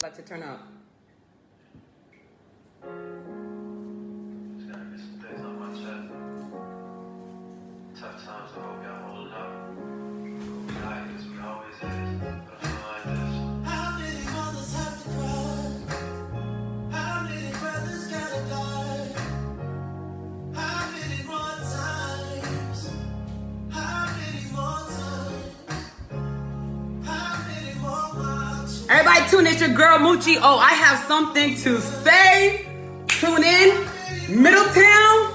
Like to turn up. It's gonna be some days on my chest. Tough times, I hope y'all holding up. We like this, we always is. But I feel like this. How many mothers have to cry? How many brothers gotta die? How many more times? How many more times? How many more watches? Everybody tune in, it's your girl Moochie. Oh, I have something to say. Tune in. Middletown.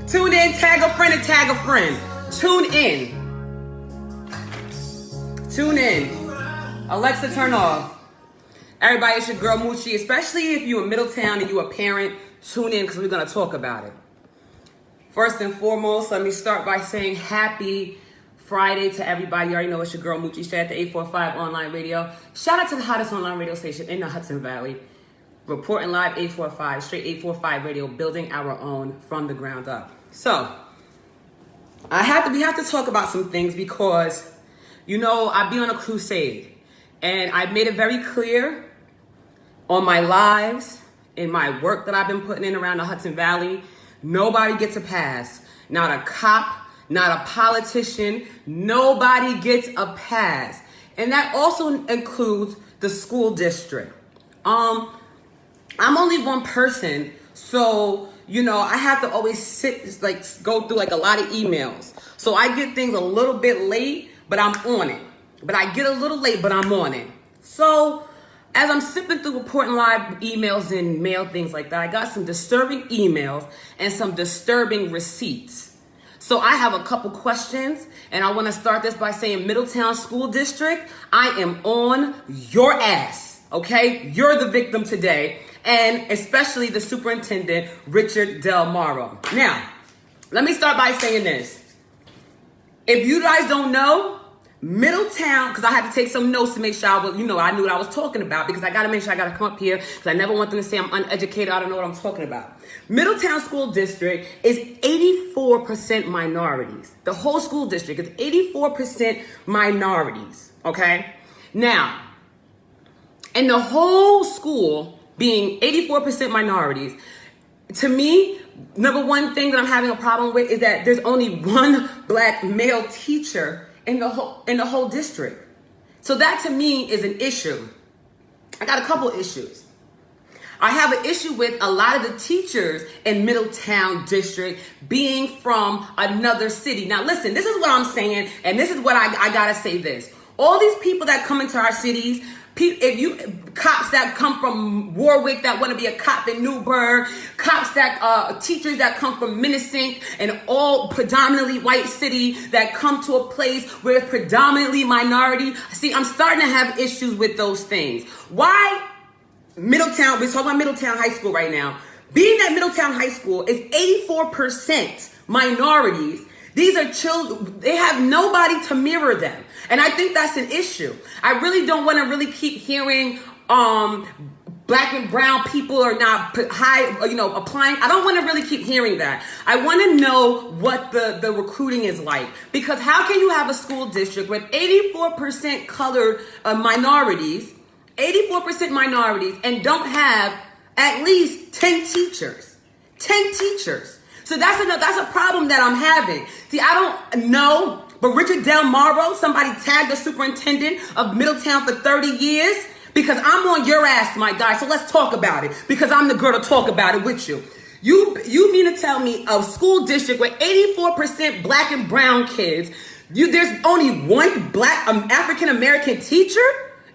Tune in, tag a friend and tag a friend. Tune in. Tune in. Alexa, turn off. Everybody, it's your girl Moochie. Especially if you're in Middletown and you're a parent, tune in because we're going to talk about it. First and foremost, let me start by saying happy Friday to everybody. You already know it's your girl Moochie. Straight at the 845 online radio. Shout out to the hottest online radio station in the Hudson Valley. Reporting live 845, straight 845 radio, building our own from the ground up. So, we have to talk about some things because, you know, I be on a crusade. And I made it very clear on my lives, in my work that I've been putting in around the Hudson Valley, nobody gets a pass. Not a cop, not a politician, nobody gets a pass. And that also includes the school district. I'm only one person, so, you know, I have to always go through a lot of emails. So I get things a little bit late, but I'm on it. But I get a little late, but I'm on it. So as I'm sipping through reporting live emails and mail, things like that, I got some disturbing emails and some disturbing receipts. So I have a couple questions, and I want to start this by saying, Middletown School District, I am on your ass, okay? You're the victim today, and especially the superintendent, Richard Delmoro. Now, let me start by saying this. If you guys don't know, Middletown, because I had to take some notes to make sure I knew what I was talking about, because I got to make sure I got to come up here, because I never want them to say I'm uneducated, I don't know what I'm talking about. Middletown School District is 84% minorities. The whole school district is 84% minorities, okay? Now, in the whole school being 84% minorities, to me, number one thing that I'm having a problem with is that there's only one black male teacher in the whole district. So that to me is an issue. I got a couple issues. I have an issue with a lot of the teachers in Middletown district being from another city. Now listen, this is what I'm saying, and this is what I gotta say this. All these people that come into our cities, cops that come from Warwick that want to be a cop in Newburgh, cops that teachers that come from Minnesink, and all predominantly white city that come to a place where it's predominantly minority. See, I'm starting to have issues with those things. Why Middletown? We're talking about Middletown High School right now. Being that Middletown High School is 84% minorities. These are children, they have nobody to mirror them. And I think that's an issue. I really don't want to really keep hearing black and brown people are not applying. I don't want to really keep hearing that. I want to know what the recruiting is like. Because how can you have a school district with 84% colored minorities, 84% minorities, and don't have at least 10 teachers? 10 teachers. So that's a problem that I'm having. See, I don't know, but Richard Delmoro, somebody tagged the superintendent of Middletown for 30 years, because I'm on your ass, my guy. So let's talk about it, because I'm the girl to talk about it with you. You mean to tell me a school district with 84% black and brown kids, there's only one black African-American teacher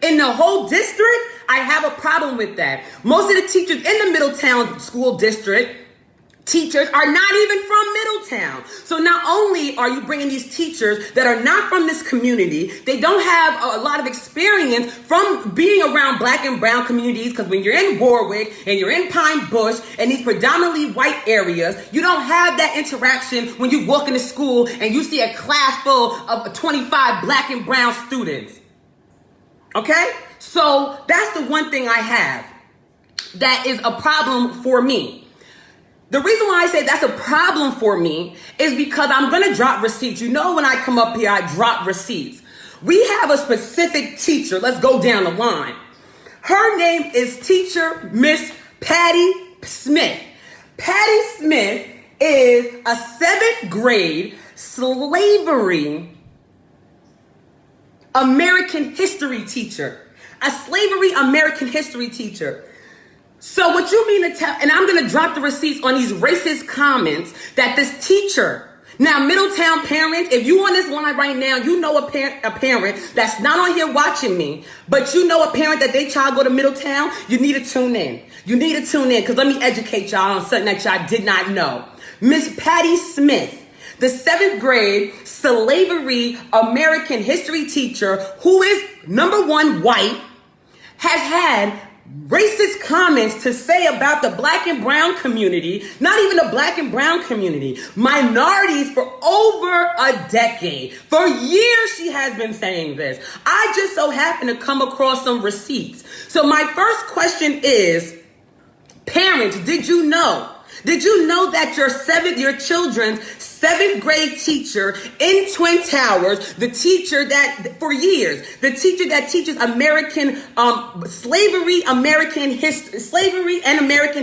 in the whole district? I have a problem with that. Most of the teachers in the Middletown school district, teachers are not even from Middletown. So not only are you bringing these teachers that are not from this community, they don't have a lot of experience from being around black and brown communities, because when you're in Warwick and you're in Pine Bush and these predominantly white areas, you don't have that interaction when you walk into school and you see a class full of 25 black and brown students. Okay? So that's the one thing I have that is a problem for me. The reason why I say that's a problem for me is because I'm going to drop receipts. You know, when I come up here, I drop receipts. We have a specific teacher. Let's go down the line. Her name is teacher Miss Patti Smith. Patti Smith is a 7th grade slavery American history teacher. A slavery American history teacher. So what you mean to tell, and I'm going to drop the receipts on these racist comments that this teacher, now Middletown parents, if you on this line right now, you know a parent that's not on here watching me, but you know a parent that they child go to Middletown, you need to tune in. You need to tune in because let me educate y'all on something that y'all did not know. Miss Patti Smith, the 7th grade slavery American history teacher who is number 1 white, has had racist comments to say about the black and brown community, not even the black and brown community, minorities for over a decade. For years she has been saying this. I just so happen to come across some receipts. So my first question is, parents, did you know? Did you know that your children's 7th grade teacher in Twin Towers, the teacher that for years, the teacher that teaches American slavery and American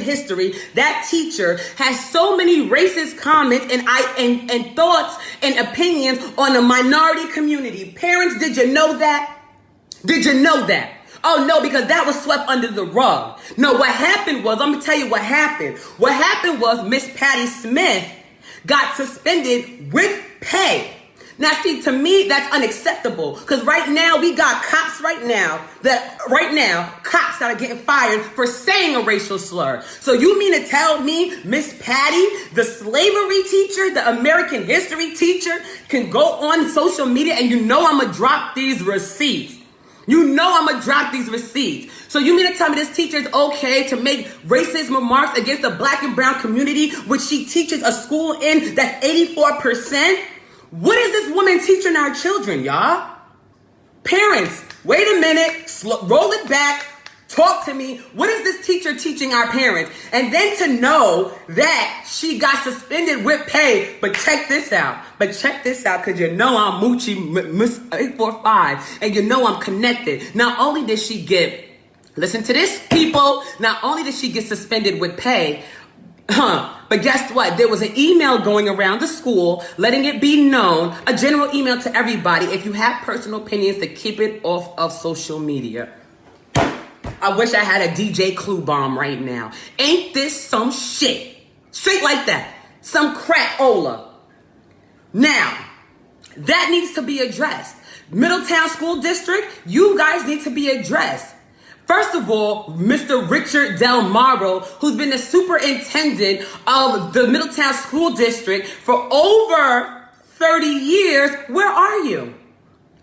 history, that teacher has so many racist comments and thoughts and opinions on the minority community? Parents, did you know that? Did you know that? Oh, no, because that was swept under the rug. No, what happened was, I'm going to tell you what happened. What happened was Miss Patti Smith got suspended with pay. Now, see, to me, that's unacceptable. Because right now, we got cops cops that are getting fired for saying a racial slur. So you mean to tell me Miss Patti, the slavery teacher, the American history teacher, can go on social media and you know I'm going to drop these receipts? You know I'm going to drop these receipts. So you mean to tell me this teacher is okay to make racist remarks against the black and brown community, which she teaches a school in that's 84%? What is this woman teaching our children, y'all? Parents, wait a minute, roll it back, talk to me. What is this teacher teaching our parents? And then to know that she got suspended with pay. But check this out. Because you know I'm Moochie, Miss 845, and you know I'm connected. Not only did she get, listen to this, people, not only did she get suspended with pay, but guess what? There was an email going around the school letting it be known, a general email to everybody, if you have personal opinions, to keep it off of social media. I wish I had a DJ Clue bomb right now. Ain't this some shit? Straight like that. Some crack-ola. Now, that needs to be addressed. Middletown School District, you guys need to be addressed. First of all, Mr. Richard Delmoro, who's been the superintendent of the Middletown School District for over 30 years, where are you?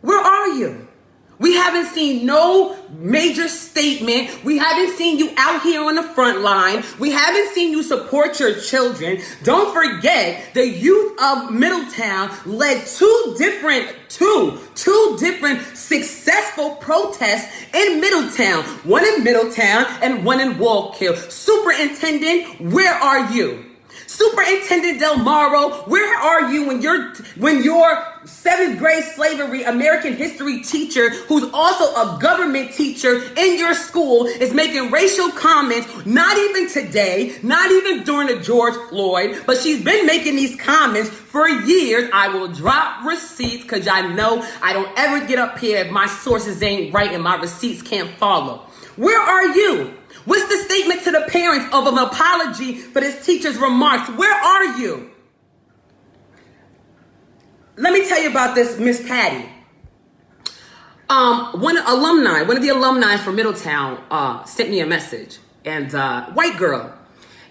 Where are you? We haven't seen no major statement. We haven't seen you out here on the front line. We haven't seen you support your children. Don't forget, the youth of Middletown led two different successful protests in Middletown. One in Middletown and one in Wallkill. Superintendent, where are you? Superintendent Delmoro, where are you when your 7th grade slavery American history teacher, who's also a government teacher in your school, is making racial comments, not even today, not even during the George Floyd, but she's been making these comments for years. I will drop receipts because I know I don't ever get up here if my sources ain't right and my receipts can't follow. Where are you? What's the statement to the parents of an apology for this teacher's remarks? Where are you? Let me tell you about this Miss Patti. One of the alumni from Middletown sent me a message, and white girl,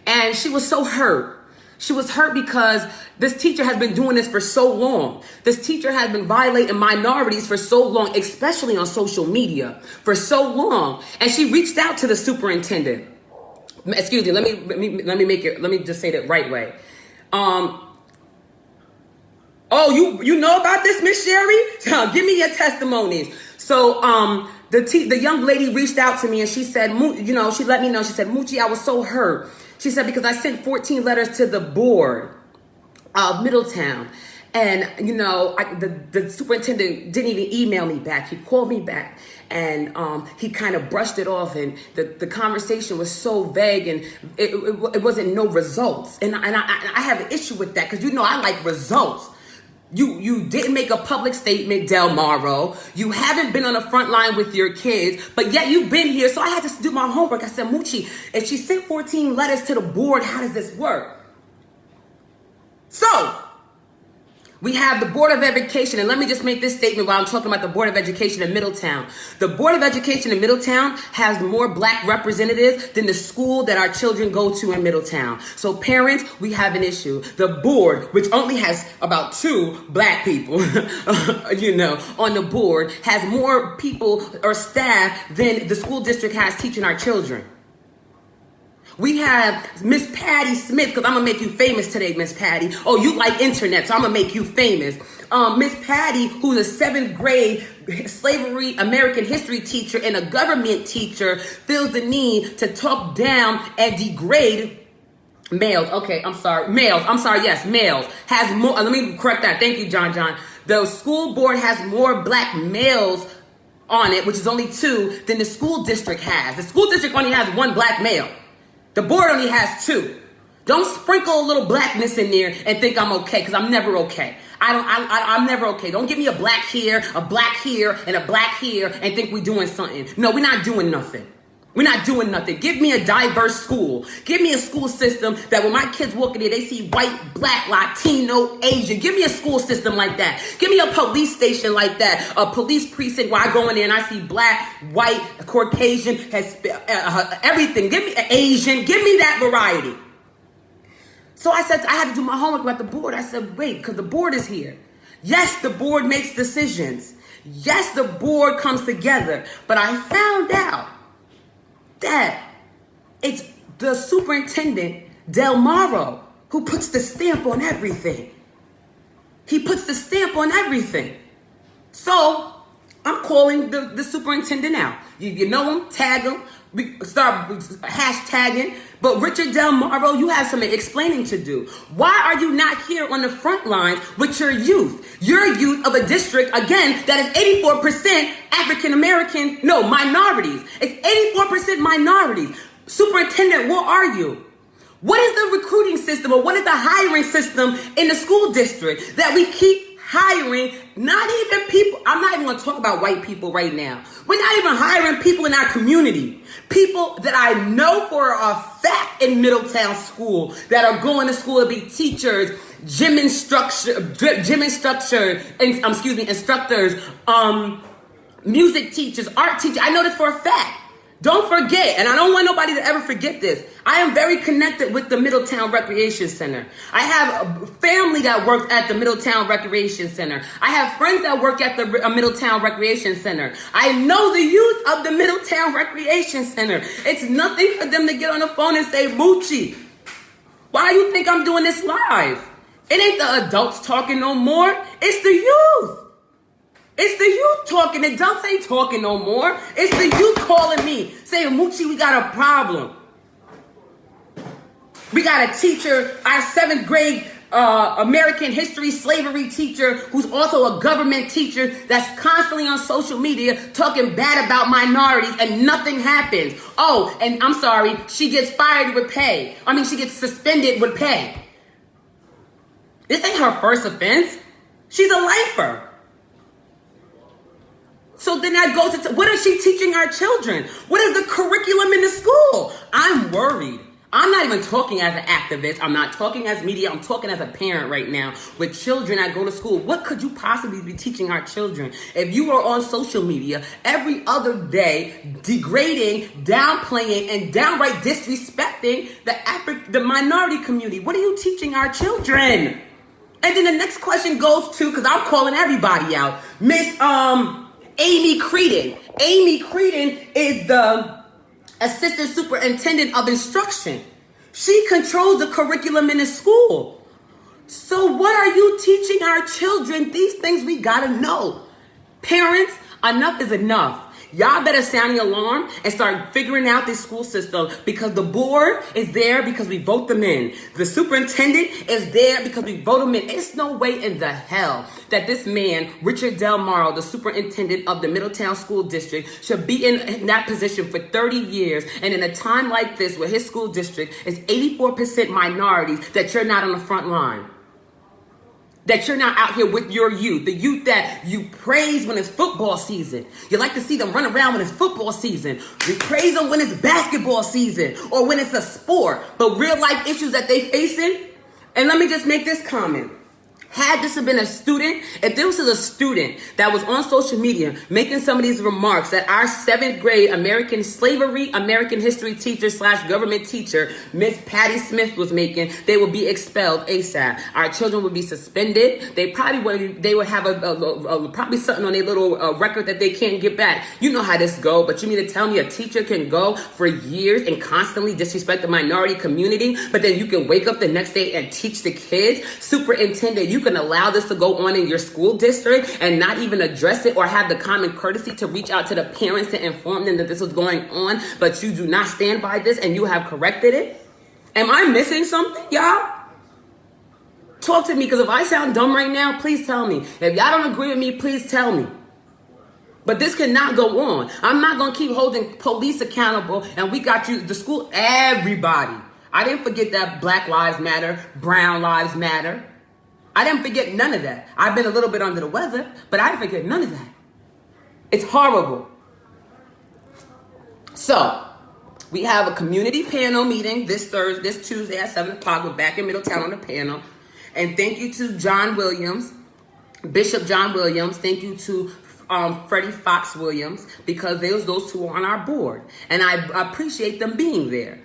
and she was so hurt. She was hurt because this teacher has been doing this for so long. This teacher has been violating minorities for so long, especially on social media, for so long. And she reached out to the superintendent. Excuse me, let me just say that right way. Oh, you know about this, Miss Sherry? Give me your testimonies. So the young lady reached out to me and she said, she let me know. She said, Moochie, I was so hurt. She said, because I sent 14 letters to the board of Middletown. And, the superintendent didn't even email me back. He called me back, and he kind of brushed it off, and the conversation was so vague, and it wasn't no results. And I have an issue with that, because I like results. You didn't make a public statement, Delmoro. You haven't been on the front line with your kids, but yet you've been here. So I had to do my homework. I said, Moochie, if she sent 14 letters to the board, how does this work? So we have the Board of Education, and let me just make this statement while I'm talking about the Board of Education in Middletown. The Board of Education in Middletown has more black representatives than the school that our children go to in Middletown. So parents, we have an issue. The board, which only has about 2 black people, on the board, has more people or staff than the school district has teaching our children. We have Miss Patti Smith, because I'm going to make you famous today, Miss Patti. Oh, you like internet, so I'm going to make you famous. Miss Patti, who's a 7th grade slavery American history teacher and a government teacher, feels the need to talk down and degrade males. Okay, I'm sorry. Males. I'm sorry. Yes, males. Has more. Let me correct that. Thank you, John. The school board has more black males on it, which is only 2, than the school district has. The school district only has 1 black male. The board only has 2. Don't sprinkle a little blackness in there and think I'm okay, because I'm never okay. I'm never okay. Don't give me a black here, and a black here, and think we're doing something. No, we're not doing nothing. We're not doing nothing. Give me a diverse school. Give me a school system that when my kids walk in there, they see white, black, Latino, Asian. Give me a school system like that. Give me a police station like that. A police precinct where I go in there and I see black, white, Caucasian, everything. Give me Asian. Give me that variety. So I said, I had to do my homework about the board. I said, wait, because the board is here. Yes, the board makes decisions. Yes, the board comes together. But I found out that it's the superintendent, Delmoro, who puts the stamp on everything. He puts the stamp on everything. So I'm calling the superintendent out. You know him, tag him, we start hashtagging. But Richard Delmoro, you have some explaining to do. Why are you not here on the front lines with your youth? Your youth of a district, again, that is 84% African-American, minorities. It's 84% minorities. Superintendent, where are you? What is the recruiting system, or what is the hiring system in the school district that we keep hiring not even people? I'm not even going to talk about white people right now. We're not even hiring people in our community. People that I know for a fact in Middletown school that are going to school to be teachers, instructors, music teachers, art teachers. I know this for a fact. Don't forget, and I don't want nobody to ever forget this. I am very connected with the Middletown Recreation Center. I have a family that works at the Middletown Recreation Center. I have friends that work at the Middletown Recreation Center. I know the youth of the Middletown Recreation Center. It's nothing for them to get on the phone and say, Moochie, why do you think I'm doing this live? It ain't the adults talking no more. It's the youth. It's the youth talking. The adults ain't talking no more. It's the youth calling me, saying, Moochie, we got a problem. We got a teacher, our 7th grade American history slavery teacher, who's also a government teacher, that's constantly on social media talking bad about minorities, and nothing happens. Oh, and I'm sorry, she gets fired with pay. She gets suspended with pay. This ain't her first offense. She's a lifer. So then that goes into, what is she teaching our children? What is the curriculum in the school? I'm worried. I'm not even talking as an activist. I'm not talking as media. I'm talking as a parent right now with children that go to school. What could you possibly be teaching our children if you are on social media every other day degrading, downplaying, and downright disrespecting the minority community? What are you teaching our children? And then the next question goes to, because I'm calling everybody out, Miss Amy Creeden. Amy Creeden is the assistant superintendent of instruction. She controls the curriculum in the school. So what are you teaching our children? These things we gotta know. Parents, enough is enough. Y'all better sound the alarm and start figuring out this school system, because the board is there because we vote them in. The superintendent is there because we vote them in. It's no way in the hell that this man, Richard Delmoro, the superintendent of the Middletown School District, should be in that position for 30 years. And in a time like this, where his school district is 84% minorities, that you're not on the front line. That you're not out here with your youth, the youth that you praise when it's football season. You like to see them run around when it's football season. You praise them when it's basketball season or when it's a sport. But real life issues that they facing. And let me just make this comment. Had this have been a student, if this was a student that was on social media making some of these remarks that our 7th grade American history teacher / government teacher, Miss Patti Smith, was making, they would be expelled ASAP. Our children would be suspended. They would have probably something on their little record that they can't get back. You know how this go, but you mean to tell me a teacher can go for years and constantly disrespect the minority community, but then you can wake up the next day and teach the kids? Superintendent, you can allow this to go on in your school district and not even address it or have the common courtesy to reach out to the parents to inform them that this was going on, but you do not stand by this and you have corrected it? Am I missing something, y'all? Talk to me, because if I sound dumb right now, please tell me. If y'all don't agree with me, please tell me. But this cannot go on. I'm not going to keep holding police accountable, and we got you, the school, everybody. I didn't forget that Black Lives Matter, Brown Lives Matter. I didn't forget none of that. I've been a little bit under the weather, but I didn't forget none of that. It's horrible. So, we have a community panel meeting this Tuesday at 7 o'clock. We're back in Middletown on the panel. And thank you to John Williams, Bishop John Williams. Thank you to Freddie Fox Williams, because those two are on our board. And I appreciate them being there.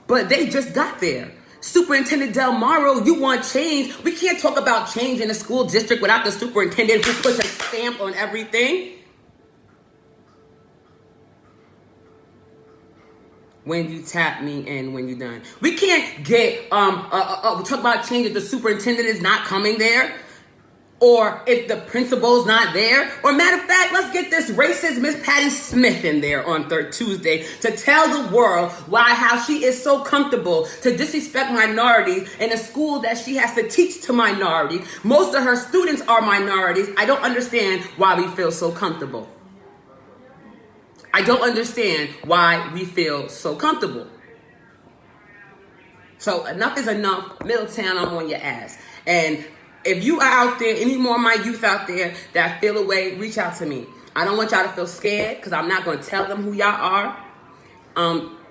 But they just got there. Superintendent Delmoro, you want change. We can't talk about change in the school district without the superintendent who puts a stamp on everything. When you tap me and when you're done. We can't get, talk about change if the superintendent is not coming there, or if the principal's not there. Or matter of fact, let's get this racist Miss Patti Smith in there on Tuesday to tell the world how she is so comfortable to disrespect minorities in a school that she has to teach to minorities. Most of her students are minorities. I don't understand why we feel so comfortable. I don't understand why we feel so comfortable. So enough is enough. Middletown, I'm on your ass. And if you are out there, any more of my youth out there that feel away, reach out to me. I don't want y'all to feel scared, because I'm not going to tell them who y'all are.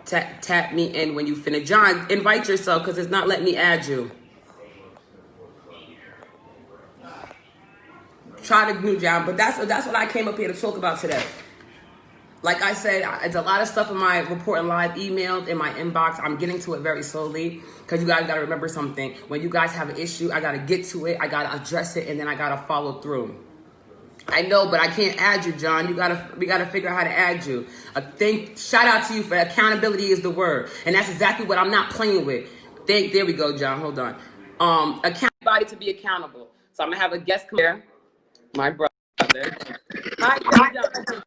Tap me in when you finish. John, invite yourself, because it's not letting me add you. Try to do, John, but that's what I came up here to talk about today. Like I said, it's a lot of stuff in my reporting live emailed in my inbox. I'm getting to it very slowly, because you guys got to remember something. When you guys have an issue, I got to get to it. I got to address it, and then I got to follow through. I know, but I can't add you, John. We got to figure out how to add you. Shout out to you for accountability is the word. And that's exactly what I'm not playing with. There we go, John. Hold on. Everybody to be accountable. So I'm going to have a guest come here. My brother. Hi, John.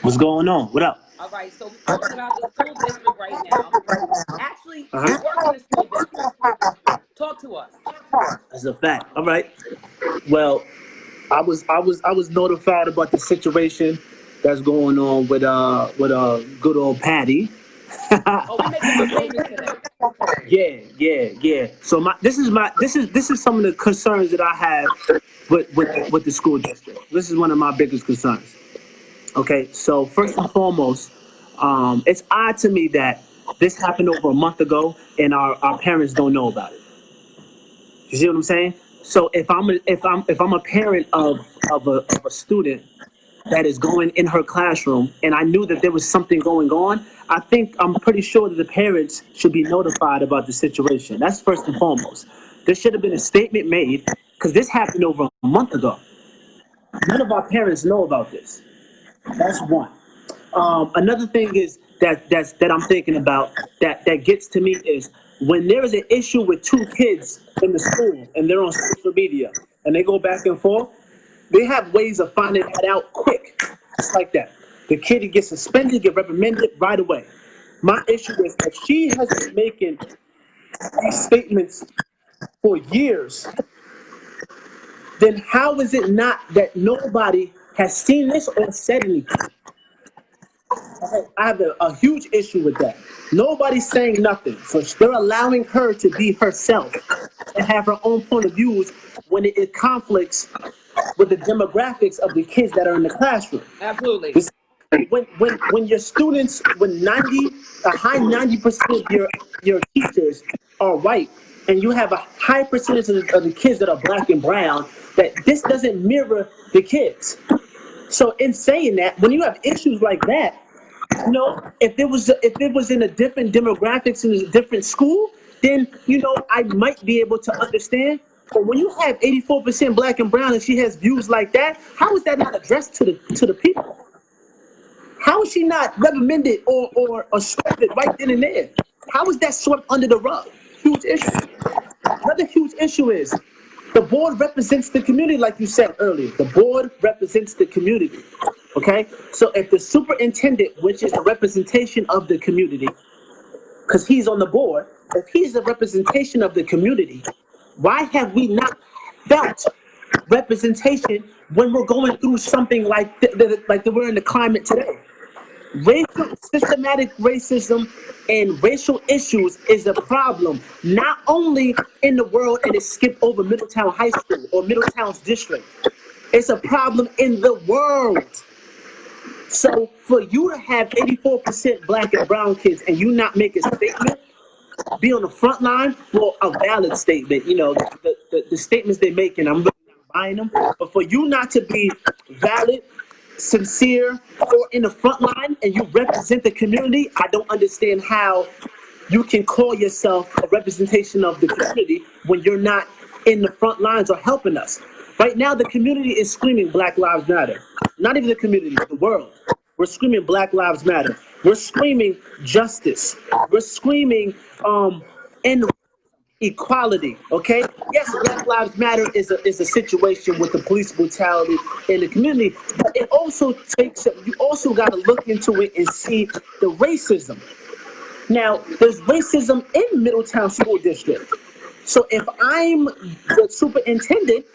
What's going on? What up? All right, so we're talking about the school district right now. Actually, you work in the school district. Talk to us. That's a fact. All right. Well, I was notified about the situation that's going on with good old Patti. Oh, we making a statement today. Yeah. So this is some of the concerns that I have with the school district. This is one of my biggest concerns. Okay, so first and foremost, it's odd to me that this happened over a month ago and our parents don't know about it. You see what I'm saying? So if I'm a parent of a student that is going in her classroom and I knew that there was something going on, I'm pretty sure that the parents should be notified about the situation. That's first and foremost. There should have been a statement made, because this happened over a month ago. None of our parents know about this. That's one. Another thing is that I'm thinking about that gets to me is when there is an issue with two kids in the school and they're on social media and they go back and forth, they have ways of finding that out quick, just like that. The kid gets suspended, get reprimanded right away. My issue is if she has been making these statements for years, then how is it not that nobody has seen this or said anything? I have a huge issue with that. Nobody's saying nothing. So they're allowing her to be herself and have her own point of views when it conflicts with the demographics of the kids that are in the classroom. Absolutely. When your students, when a high 90% of your teachers are white, and you have a high percentage of the kids that are black and brown, that this doesn't mirror the kids. So in saying that, when you have issues like that, if it was in a different demographics in a different school, then I might be able to understand. But when you have 84% black and brown and she has views like that, how is that not addressed to the people? How is she not reprimanded or scolded right then and there? How is that swept under the rug? Huge issue. Another huge issue is the board represents the community, like you said earlier. The board represents the community. Okay? So if the superintendent, which is a representation of the community, because he's on the board, if he's a representation of the community, why have we not felt representation when we're going through something like we're in the climate today? Systematic racism and racial issues is a problem, not only in the world and it skipped over Middletown High School or Middletown's district. It's a problem in the world. So for you to have 84% black and brown kids and you not make a statement, be on the front line, well, a valid statement. The statements they're making, I'm really not buying them. But for you not to be valid, sincere, or in the front line and you represent the community, I don't understand how you can call yourself a representation of the community when you're not in the front lines or helping us. Right now, the community is screaming Black Lives Matter. Not even the community, the world. We're screaming Black Lives Matter. We're screaming justice. We're screaming equality, okay? Yes, Black Lives Matter is a situation with the police brutality in the community, but it also you also got to look into it and see the racism. Now, there's racism in Middletown School District. So if I'm the superintendent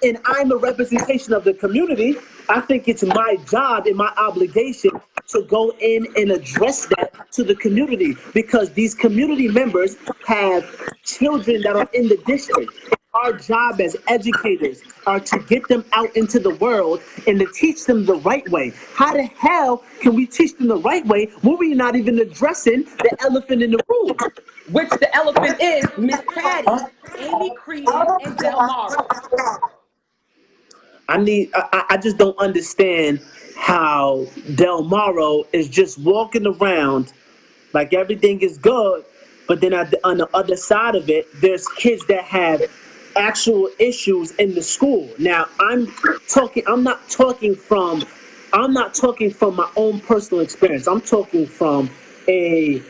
and I'm a representation of the community, I think it's my job and my obligation to go in and address that to the community, because these community members have children that are in the district. Our job as educators are to get them out into the world and to teach them the right way. How the hell can we teach them the right way when we're not even addressing the elephant in the room? Which the elephant is Miss Patti, Amy Creeden, and Delmoro. I just don't understand how Delmoro is just walking around like everything is good, but then on the other side of it, there's kids that have actual issues in the school. Now, I'm not talking from my own personal experience. I'm talking from a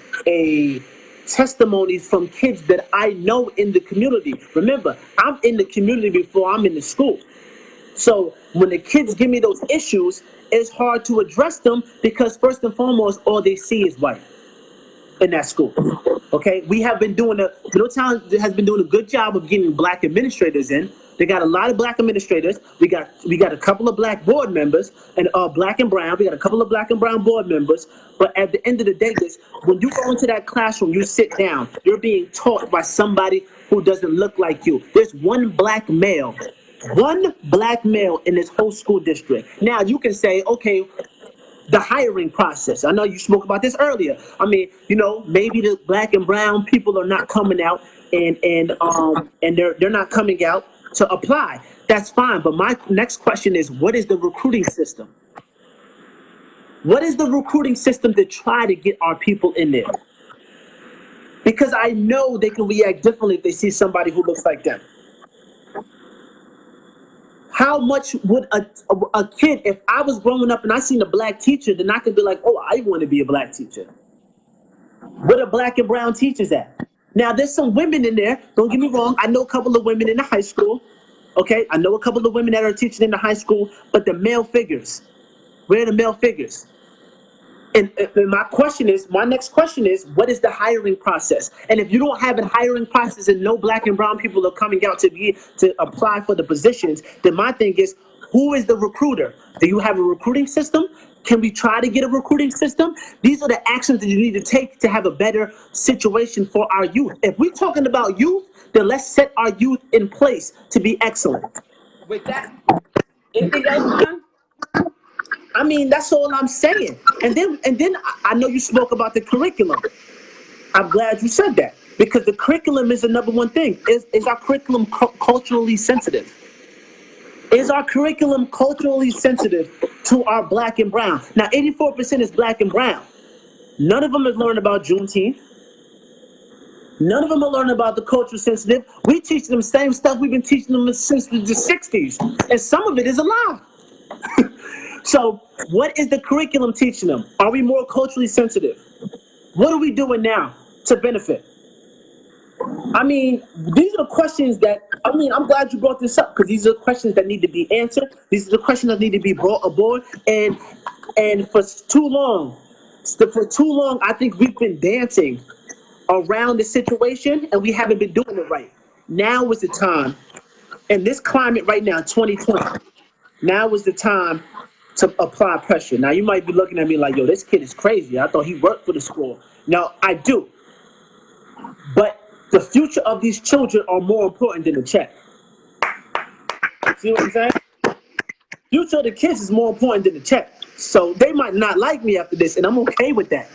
testimony from kids that I know in the community. Remember, I'm in the community before I'm in the school. So when the kids give me those issues, it's hard to address them because first and foremost, all they see is white in that school. Okay, Middletown has been doing a good job of getting black administrators in. They got a lot of black administrators. We got a couple of black board members and black and brown. We got a couple of black and brown board members. But at the end of the day, when you go into that classroom, you sit down. You're being taught by somebody who doesn't look like you. There's one black male in this whole school district. Now you can say, okay, the hiring process. I know you spoke about this earlier. I mean, maybe the black and brown people are not coming out and they're not coming out to apply. That's fine. But my next question is, what is the recruiting system? What is the recruiting system to try to get our people in there? Because I know they can react differently if they see somebody who looks like them. How much would a kid, if I was growing up and I seen a black teacher, then I could be like, oh, I want to be a black teacher. Where are black and brown teachers at? Now, there's some women in there. Don't get me wrong. I know a couple of women in the high school. Okay, I know a couple of women that are teaching in the high school, but the male figures, Where are the male figures? And my next question is, what is the hiring process? And if you don't have a hiring process and no black and brown people are coming out to apply for the positions, then my thing is, who is the recruiter? Do you have a recruiting system? Can we try to get a recruiting system? These are the actions that you need to take to have a better situation for our youth. If we're talking about youth, then let's set our youth in place to be excellent. With that, anything else, man? I mean, that's all I'm saying. And then I know you spoke about the curriculum. I'm glad you said that, because the curriculum is the number one thing. Is our curriculum culturally sensitive? Is our curriculum culturally sensitive to our black and brown? Now, 84% is black and brown. None of them have learned about Juneteenth. None of them are learning about the culture sensitive. We teach them the same stuff we've been teaching them since the 60s. And some of it is a lie. So what is the curriculum teaching them? Are we more culturally sensitive? What are we doing now to benefit? I mean, these are the questions that, I'm glad you brought this up, because these are the questions that need to be answered. These are the questions that need to be brought aboard. And for too long, I think we've been dancing around the situation and we haven't been doing it right. Now is the time, in this climate right now, 2020, now is the time to apply pressure. Now, you might be looking at me like, yo, this kid is crazy. I thought he worked for the school. No, I do. But the future of these children are more important than the check. See what I'm saying? Future of the kids is more important than the check. So they might not like me after this, and I'm okay with that.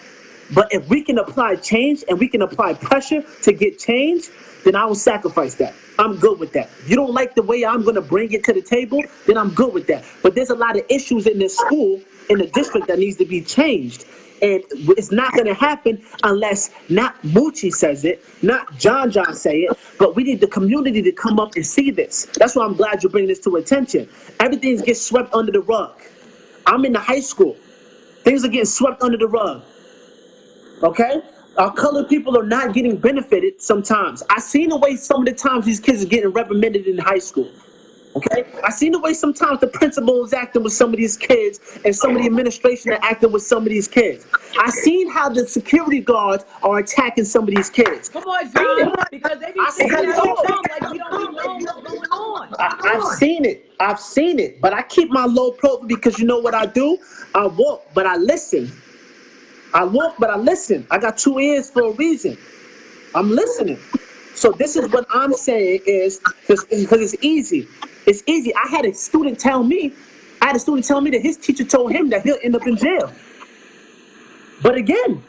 But if we can apply change and we can apply pressure to get change, then I will sacrifice that. I'm good with that. If you don't like the way I'm going to bring it to the table, then I'm good with that. But there's a lot of issues in this school, in the district, that needs to be changed. And it's not going to happen unless not Moochie says it, not John say it, but we need the community to come up and see this. That's why I'm glad you're bringing this to attention. Everything gets swept under the rug. I'm in the high school. Things are getting swept under the rug. Okay? Our colored people are not getting benefited sometimes. I seen the way some of the times these kids are getting reprimanded in high school. Okay? I seen the way sometimes the principal is acting with some of these kids and some of the administration are acting with some of these kids. I seen how the security guards are attacking some of these kids. Come on, John, because they be thinking that like we don't know what's going on. I've seen it. But I keep my low profile because you know what I do? I walk, but I listen. I walk, but I listen. I got 2 ears for a reason. I'm listening. So this is what I'm saying is, because it's easy. It's easy. I had a student tell me that his teacher told him that he'll end up in jail. But again,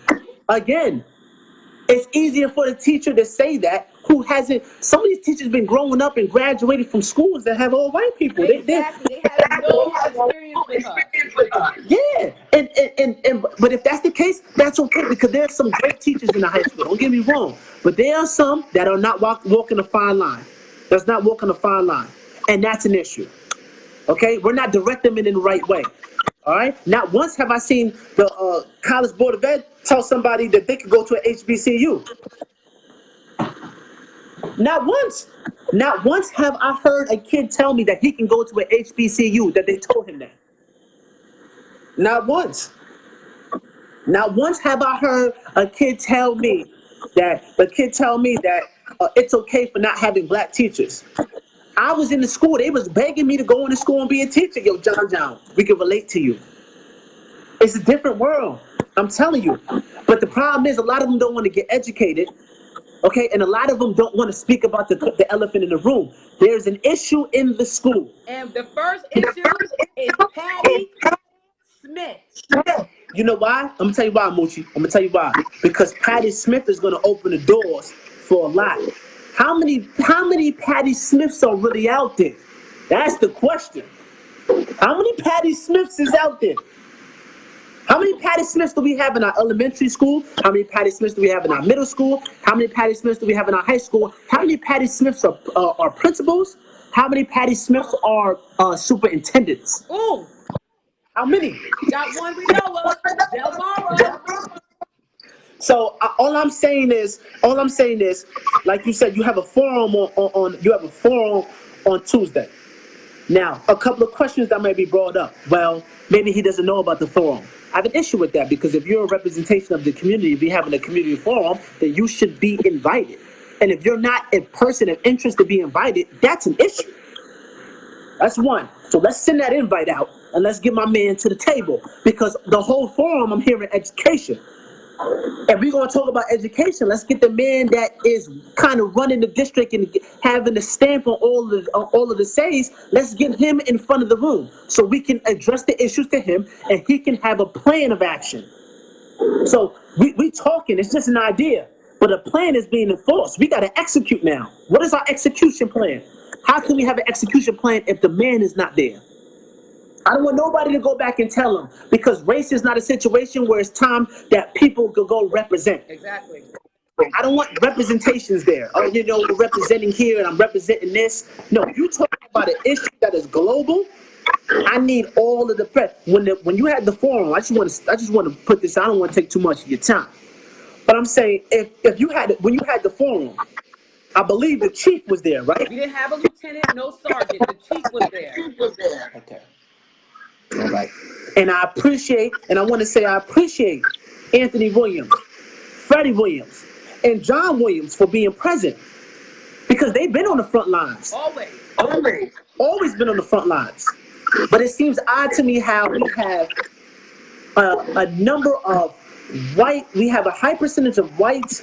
it's easier for the teacher to say that who hasn't. Some of these teachers been growing up and graduated from schools that have all white people. Exactly. They have no experience with us. Yeah, and but if that's the case, that's okay, because there are some great teachers in the high school. Don't get me wrong, but there are some that are not walking a fine line. That's not walking a fine line, and that's an issue. Okay, we're not directing them in the right way. All right. Not once have I seen the College Board of Ed tell somebody that they could go to an HBCU. Not once. Not once have I heard a kid tell me that he can go to an HBCU, that they told him that. Not once. Not once have I heard a kid tell me that it's okay for not having black teachers. I was in the school. They was begging me to go into school and be a teacher. Yo, John, we can relate to you. It's a different world. I'm telling you. But the problem is a lot of them don't want to get educated. Okay, and a lot of them don't want to speak about the elephant in the room. There's an issue in the school. And the first issue is Patti Smith. You know why? I'm going to tell you why, Moochie. I'm going to tell you why. Because Patti Smith is going to open the doors for a lot. How many Patti Smiths are really out there? That's the question. How many Patti Smiths is out there? How many Patti Smiths do we have in our elementary school? How many Patti Smiths do we have in our middle school? How many Patti Smiths do we have in our high school? How many Patti Smiths are principals? How many Patti Smiths are superintendents? Ooh. How many? Got one we know of, Delmoro. So all I'm saying is, like you said, you have a forum on Tuesday. Now, a couple of questions that might be brought up. Well, maybe he doesn't know about the forum. I have an issue with that because if you're a representation of the community, if you're having a community forum, then you should be invited. And if you're not a person of interest to be invited, that's an issue. That's one. So let's send that invite out and let's get my man to the table because the whole forum I'm hearing education. If we're going to talk about education, let's get the man that is kind of running the district and having the stamp on all of the says. Let's get him in front of the room so we can address the issues to him and he can have a plan of action. So we talking, it's just an idea, but a plan is being enforced. We got to execute now. What is our execution plan? How can we have an execution plan if the man is not there? I don't want nobody to go back and tell them because race is not a situation where it's time that people could go represent. Exactly. I don't want representations there. Oh, you know, we're representing here and I'm representing this. No, you talking about an issue that is global. I need all of the press. When you had the forum, I just want to put this. I don't want to take too much of your time, but I'm saying when you had the forum, I believe the chief was there, right? We didn't have a lieutenant, no sergeant. The chief was there. Okay. All right. And I appreciate Anthony Williams, Freddie Williams, and John Williams for being present because they've been on the front lines. Always been on the front lines. But it seems odd to me how we have a number of we have a high percentage of white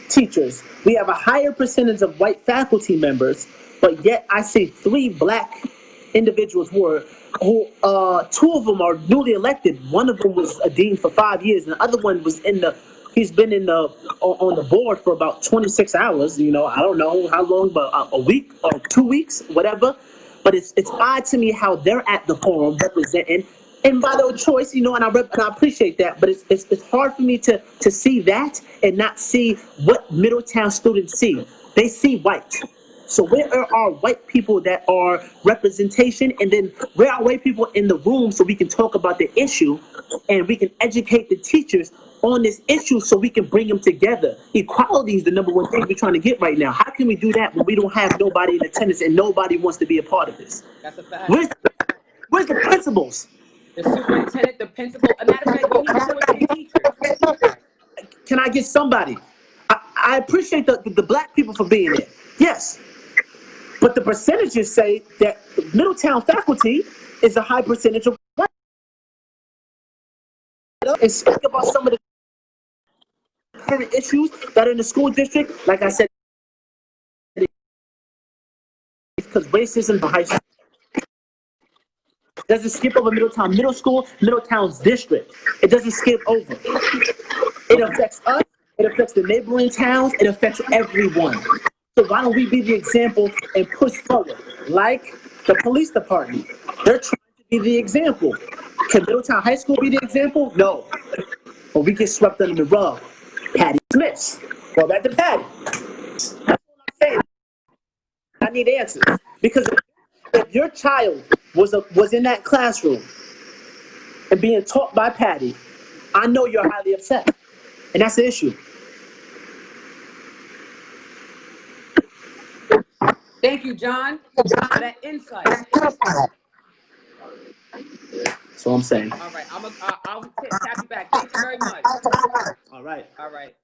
teachers. We have a higher percentage of white faculty members, but yet I see 3 black individuals who two of them are newly elected. One of them was a dean for 5 years, and the other one was he's been on the board for about 26 hours. You know, I don't know how long, but a week or 2 weeks, whatever. But it's odd to me how they're at the forum representing, and by their choice, you know, and I appreciate that. But it's hard for me to see that and not see what Middletown students see. They see white. So where are our white people that are representation, and then where are white people in the room so we can talk about the issue and we can educate the teachers on this issue so we can bring them together. Equality is the number one thing we're trying to get right now. How can we do that when we don't have nobody in attendance and nobody wants to be a part of this? That's a fact. Where's the principals? The superintendent, the principal. A matter of fact, you need to know what teachers. Can I get somebody? I appreciate the black people for being there. Yes. But the percentages say that Middletown faculty is a high percentage of white. And speak about some of the current issues that are in the school district. Like I said, because racism in high school doesn't skip over Middletown Middle School, Middletown's district. It doesn't skip over. It affects us. It affects the neighboring towns. It affects everyone. So why don't we be the example and push forward? Like the police department. They're trying to be the example. Can Middletown High School be the example? No. But we get swept under the rug. Patti Smith. Go back to Patti. That's what I'm saying. I need answers. Because if your child was in that classroom and being taught by Patti, I know you're highly upset. And that's the issue. Thank you, John, for that insight. That's what I'm saying. All right, I'll tap you back. Thank you very much. All right.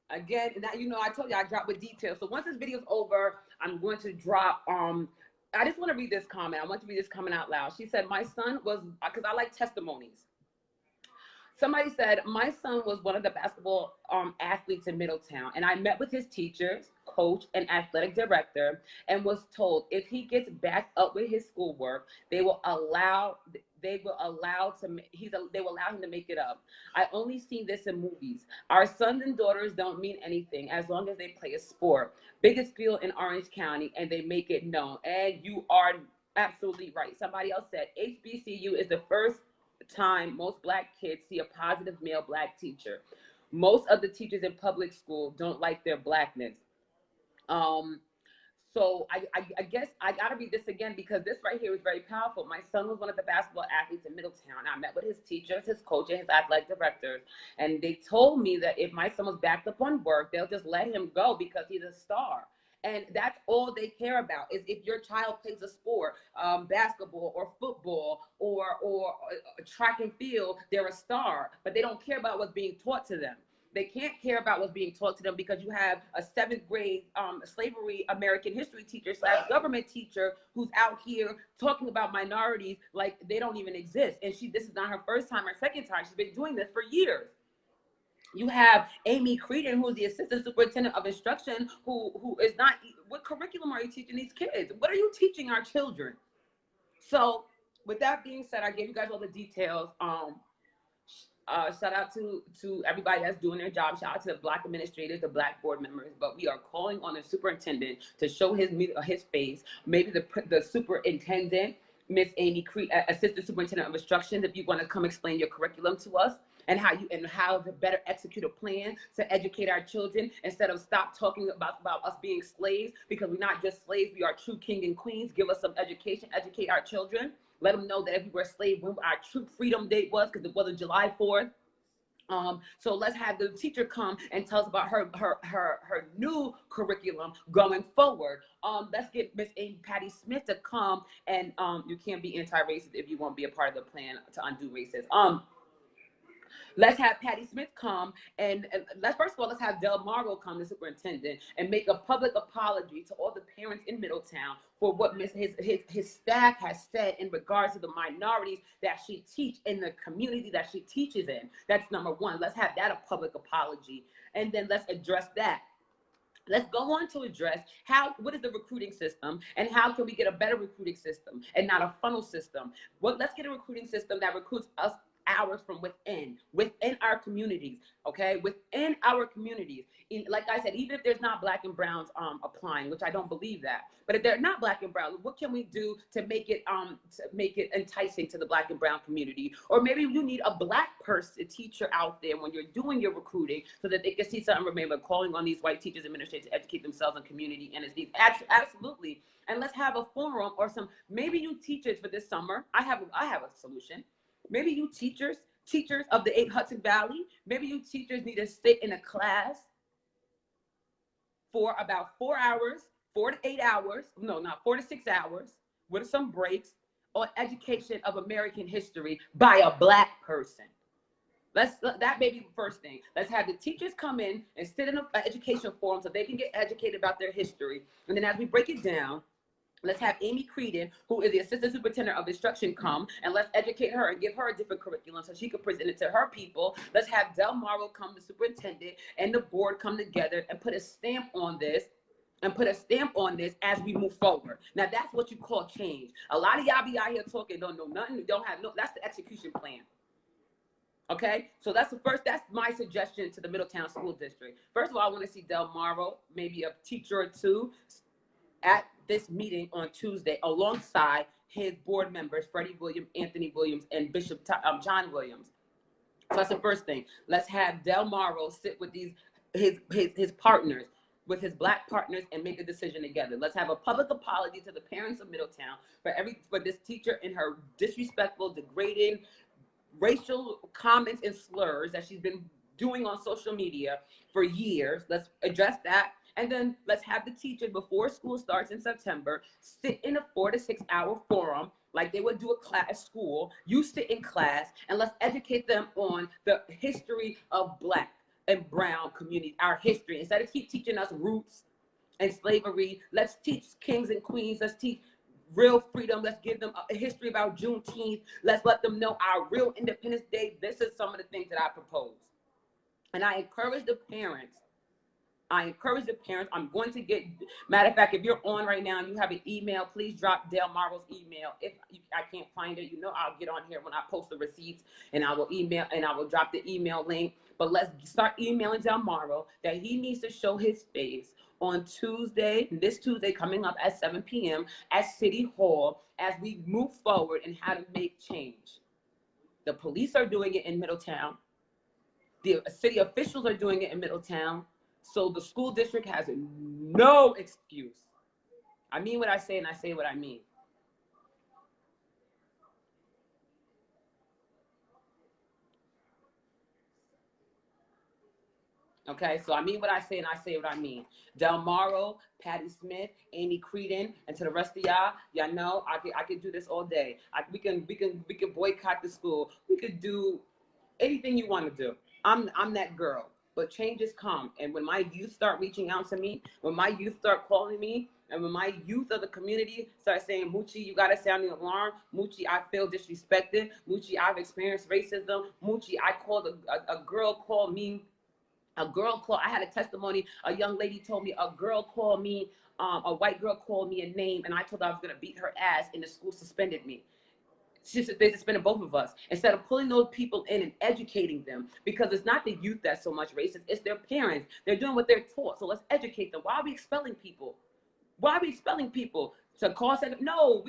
Again, now you know I told you I drop with details. So once this video's over, I'm going to drop. I just want to read this comment. I want to read this comment out loud. She said, "My son was," because I like testimonies. Somebody said, "My son was one of the basketball athletes in Middletown, and I met with his teachers, coach, and athletic director, and was told if he gets back up with his schoolwork, they will allow him to make it up. I only see this in movies. Our sons and daughters don't mean anything as long as they play a sport. Biggest school in Orange County, and they make it known." And you are absolutely right. Somebody else said HBCU is the first time most black kids see a positive male black teacher. Most of the teachers in public school don't like their blackness. So I guess I gotta read this again because this right here is very powerful. My son was one of the basketball athletes in Middletown. I met with his teachers, his coach, and his athletic directors, and they told me that if my son was backed up on work, they'll just let him go because he's a star. And that's all they care about is if your child plays a sport, basketball or football or track and field, they're a star. But they don't care about what's being taught to them. They can't care about what's being taught to them because you have a seventh grade slavery American history teacher / government teacher who's out here talking about minorities like they don't even exist. And this is not her first time or second time. She's been doing this for years. You have Amy Creeden, who's the assistant superintendent of instruction, who is not. What curriculum are you teaching these kids? What are you teaching our children? So, with that being said, I gave you guys all the details. Shout out to everybody that's doing their job. Shout out to the Black administrators, the Black board members. But we are calling on the superintendent to show his face. Maybe the superintendent, Miss Amy Creed, assistant superintendent of instruction, if you want to come explain your curriculum to us and how to better execute a plan to educate our children instead of stop talking about us being slaves, because we're not just slaves, we are true king and queens. Give us some education, educate our children. Let them know that if we were slaves, when our true freedom date was, because it wasn't July 4th. So let's have the teacher come and tell us about her new curriculum going forward. Let's get Miss Patti Smith to come, and you can't be anti-racist if you won't be a part of the plan to undo racism. Let's have Patti Smith come and let's have Delmoro come, the superintendent, and make a public apology to all the parents in Middletown for what his staff has said in regards to the minorities that she teach in the community that she teaches in. That's number one. Let's have that a public apology, and then let's address that. Let's go on to address what is the recruiting system and how can we get a better recruiting system and not a funnel system. Let's get a recruiting system that recruits us ours from within our communities, okay? Within our communities. Like I said, even if there's not Black and browns applying, which I don't believe that, but if they're not Black and brown, what can we do to make it enticing to the Black and brown community? Or maybe you need a Black person, teacher out there when you're doing your recruiting so that they can see something. Remember, calling on these white teachers, administrators to educate themselves in community and its needs. Absolutely. And let's have a forum or maybe you teachers for this summer. I have a solution. Maybe you teachers of the 8 Hudson Valley, maybe you teachers need to sit in a class for about 4 hours, 4 to 8 hours, no, not 4 to 6 hours, with some breaks on education of American history by a Black person. That may be the first thing. Let's have the teachers come in and sit in an education forum so they can get educated about their history. And then as we break it down, let's have Amy Creeden, who is the assistant superintendent of instruction, come and let's educate her and give her a different curriculum so she can present it to her people. Let's have Delmoro come, the superintendent, and the board come together and put a stamp on this as we move forward. Now that's what you call change. A lot of y'all be out here talking, don't know nothing, that's the execution plan. Okay, so that's my suggestion to the Middletown School District. First of all, I want to see Delmoro, maybe a teacher or two, at this meeting on Tuesday alongside his board members, Freddie Williams, Anthony Williams, and Bishop John Williams. So that's the first thing. Let's have Delmoro sit with his partners, with his Black partners, and make a decision together. Let's have a public apology to the parents of Middletown for this teacher and her disrespectful, degrading, racial comments and slurs that she's been doing on social media for years. Let's address that. And then let's have the teachers, before school starts in September, sit in a 4 to 6 hour forum like they would do a class at school. You sit in class and let's educate them on the history of Black and brown communities, our history. Instead of keep teaching us roots and slavery, let's teach kings and queens. Let's teach real freedom. Let's give them a history about Juneteenth. Let's let them know our real Independence Day. This is some of the things that I propose. And I encourage the parents. I'm going to matter of fact, if you're on right now and you have an email, please drop Delmoro's email. If I can't find it, I'll get on here when I post the receipts and I will drop the email link. But let's start emailing Delmoro that he needs to show his face on this Tuesday coming up at 7 p.m. at City Hall as we move forward and how to make change. The police are doing it in Middletown. The city officials are doing it in Middletown. So the school district has no excuse. I mean what I say and I say what I mean. Okay, so I mean what I say and I say what I mean. Delmoro, Patti Smith, Amy Creeden, and to the rest of y'all know I could do this all day. We can boycott the school. We could do anything you want to do. I'm that girl. But changes come, and when my youth start reaching out to me, when my youth start calling me, and when my youth of the community start saying, Moochie, you gotta sound the alarm. Moochie, I feel disrespected. Moochie, I've experienced racism. Moochie, I called a girl called me. A girl called. I had a testimony. A young lady told me a girl called me. A white girl called me a name, and I told her I was gonna beat her ass, and the school suspended me. They suspended both of us instead of pulling those people in and educating them, because it's not the youth that's so much racist, it's their parents. They're doing what they're taught, so let's educate them. Why are we expelling people? Why are we expelling people? To cause that? No,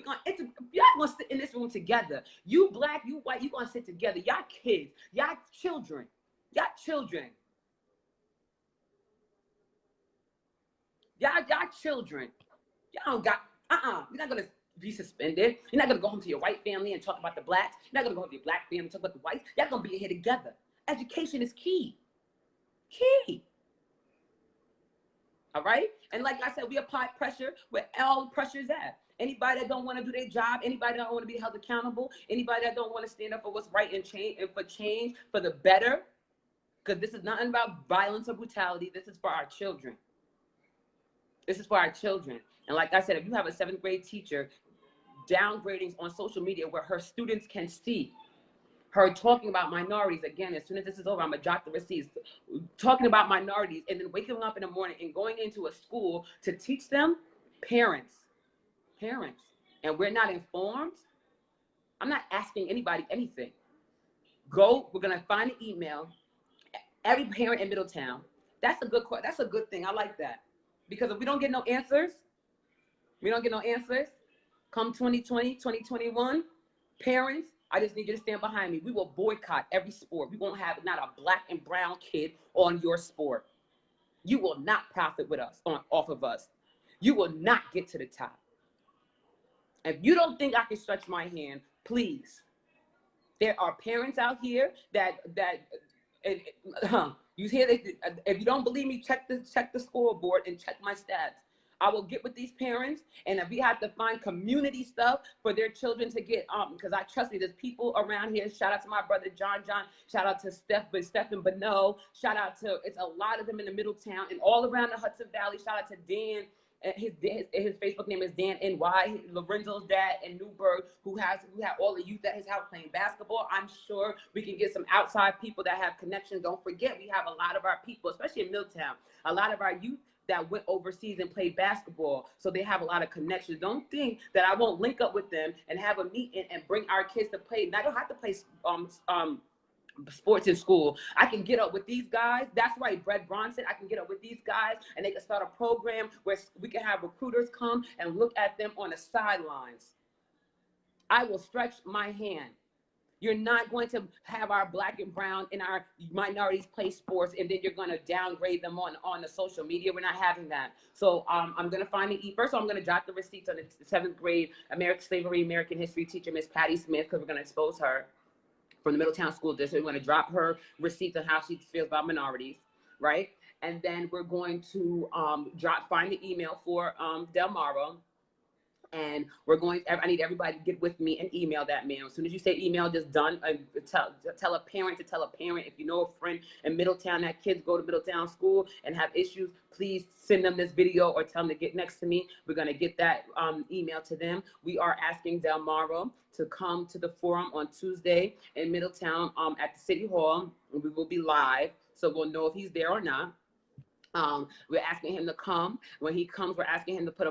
y'all gonna sit in this room together. You black, you white, you gonna sit together. Y'all kids, y'all children, y'all children, y'all children. Y'all don't got, you're not gonna be suspended. You're not gonna go home to your white family and talk about the blacks. You're not gonna go home to your black family and talk about the whites. Y'all gonna be here together. Education is key. Key. All right? And like I said, we apply pressure where all pressure is at. Anybody that don't want to do their job, anybody that don't want to be held accountable, anybody that don't want to stand up for what's right and change for the better, because this is not about violence or brutality. This is for our children. This is for our children. And like I said, if you have a 7th grade teacher downgrading on social media where her students can see her talking about minorities, again, as soon as this is over, I'm gonna jot the receipts, talking about minorities, and then waking up in the morning and going into a school to teach them, parents, and we're not informed. I'm not asking anybody anything. We're gonna find an email. Every parent in Middletown. That's a good thing. I like that. Because if we don't get no answers, come 2020, 2021, parents, I just need you to stand behind me. We will boycott every sport. We won't have not a black and brown kid on your sport. You will not profit with us, off of us. You will not get to the top. If you don't think I can stretch my hand, please. There are parents out here you hear that. If you don't believe me, check the scoreboard and check my stats. I will get with these parents, and if we have to find community stuff for their children to get, because I trust me, there's people around here. Shout out to my brother John. Shout out to Stephen Bano. Shout out to, it's a lot of them in the Middletown and all around the Hudson Valley. Shout out to Dan. His Facebook name is Dan NY, Lorenzo's dad in Newburgh, who have all the youth at his house playing basketball. I'm sure we can get some outside people that have connections. Don't forget, we have a lot of our people, especially in Middletown, a lot of our youth that went overseas and played basketball, so they have a lot of connections. Don't think that I won't link up with them and have a meeting and bring our kids to play. And I don't have to play sports in school. I can get up with these guys. That's right, Brett Bronson. I can get up with these guys and they can start a program where we can have recruiters come and look at them on the sidelines. I will stretch my hand. You're not going to have our black and brown and our minorities play sports and then you're going to downgrade them on the social media. We're not having that. So I'm going to find first of all, I'm going to jot the receipts on the 7th grade American slavery, American history teacher, Miss Patti Smith, because we're going to expose her from the Middletown School District. We're going to drop her receipts on how she feels about minorities, right? And then we're going to find the email for Delmoro. And I need everybody to get with me and email that man. As soon as you say email, just done. Tell a parent to tell a parent. If you know a friend in Middletown that kids go to Middletown school and have issues, please send them this video or tell them to get next to me. We're going to get that email to them. We are asking Delmoro to come to the forum on Tuesday in Middletown at the City Hall. We will be live, so we'll know if he's there or not. We're asking him to come. When he comes, we're asking him to put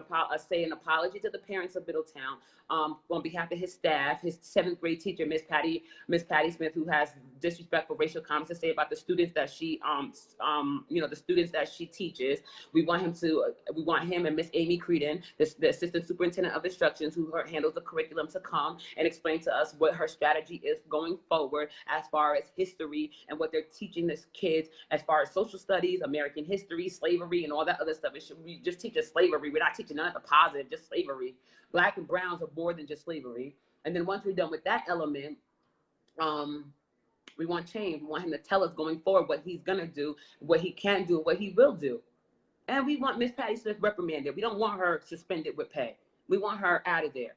say an apology to the parents of Middletown on behalf of his staff, his 7th grade teacher, Miss Patti Smith, who has disrespectful racial comments to say about the students that she, the students that she teaches. We want him and Miss Amy Creeden, the assistant superintendent of instructions, who handles the curriculum, to come and explain to us what her strategy is going forward as far as history and what they're teaching the kids as far as social studies, American history, slavery, and all that other stuff. We just teach us slavery. We're not teaching none of the positive, just slavery. Black and browns are more than just slavery. And then once we're done with that element, We want change. We want him to tell us going forward what he's going to do, what he can do, what he will do. And we want Miss Patti Smith reprimanded. We don't want her suspended with pay. We want her out of there.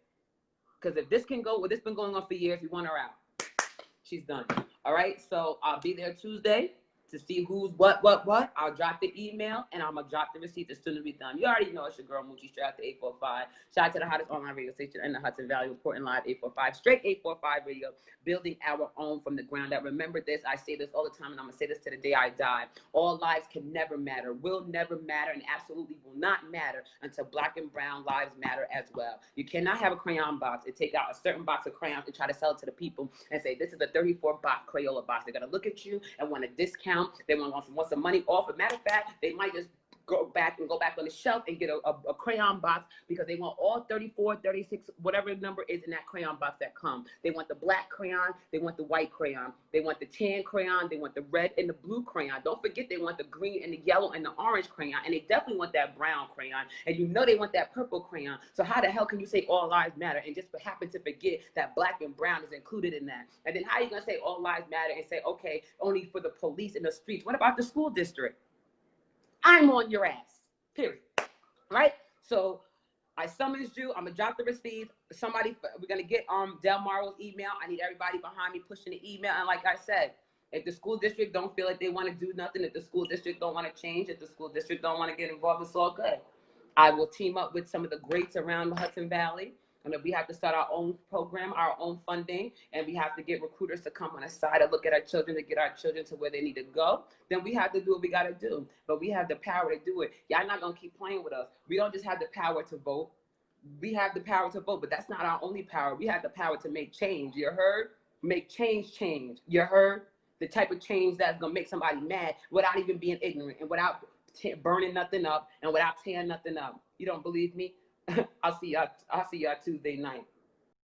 Because if this can go, well, this has been going on for years, we want her out. She's done. All right, so I'll be there Tuesday to see who's what. I'll drop the email and I'm gonna drop the receipt as soon as we're done. You already know it's your girl Moochie, straight out to 845. Shout out to the hottest online radio station in the Hudson Valley, reporting live 845, straight 845 radio, building our own from the ground up. Remember this, I say this all the time and I'm gonna say this to the day I die. All lives can never matter, will never matter, and absolutely will not matter until black and brown lives matter as well. You cannot have a crayon box and take out a certain box of crayons and try to sell it to the people and say, this is a 34 box Crayola box. They're gonna look at you and want a discount. They want some money off. As a matter of fact, they might just go back on the shelf and get a crayon box because they want all 34, 36, whatever the number is in that crayon box that comes. They want the black crayon. They want the white crayon. They want the tan crayon. They want the red and the blue crayon. Don't forget they want the green and the yellow and the orange crayon. And they definitely want that brown crayon. And you know they want that purple crayon. So how the hell can you say all lives matter and just happen to forget that black and brown is included in that? And then how are you going to say all lives matter and say, okay, only for the police in the streets? What about the school district? I'm on your ass, period. Right? So I summoned you. I'm gonna drop the receipt. We're gonna get Delmoro's email. I need everybody behind me pushing the email. And like I said, if the school district don't feel like they want to do nothing, if the school district don't want to change, if the school district don't want to get involved, it's all good. I will team up with some of the greats around the Hudson Valley. And if we have to start our own program, our own funding, and we have to get recruiters to come on the side and look at our children to get our children to where they need to go, then we have to do what we got to do. But we have the power to do it. Y'all not going to keep playing with us. We don't just have the power to vote. We have the power to vote, but that's not our only power. We have the power to make change. You heard? Make change. You heard? The type of change that's going to make somebody mad without even being ignorant and without burning nothing up and without tearing nothing up. You don't believe me? I'll see y'all Tuesday night.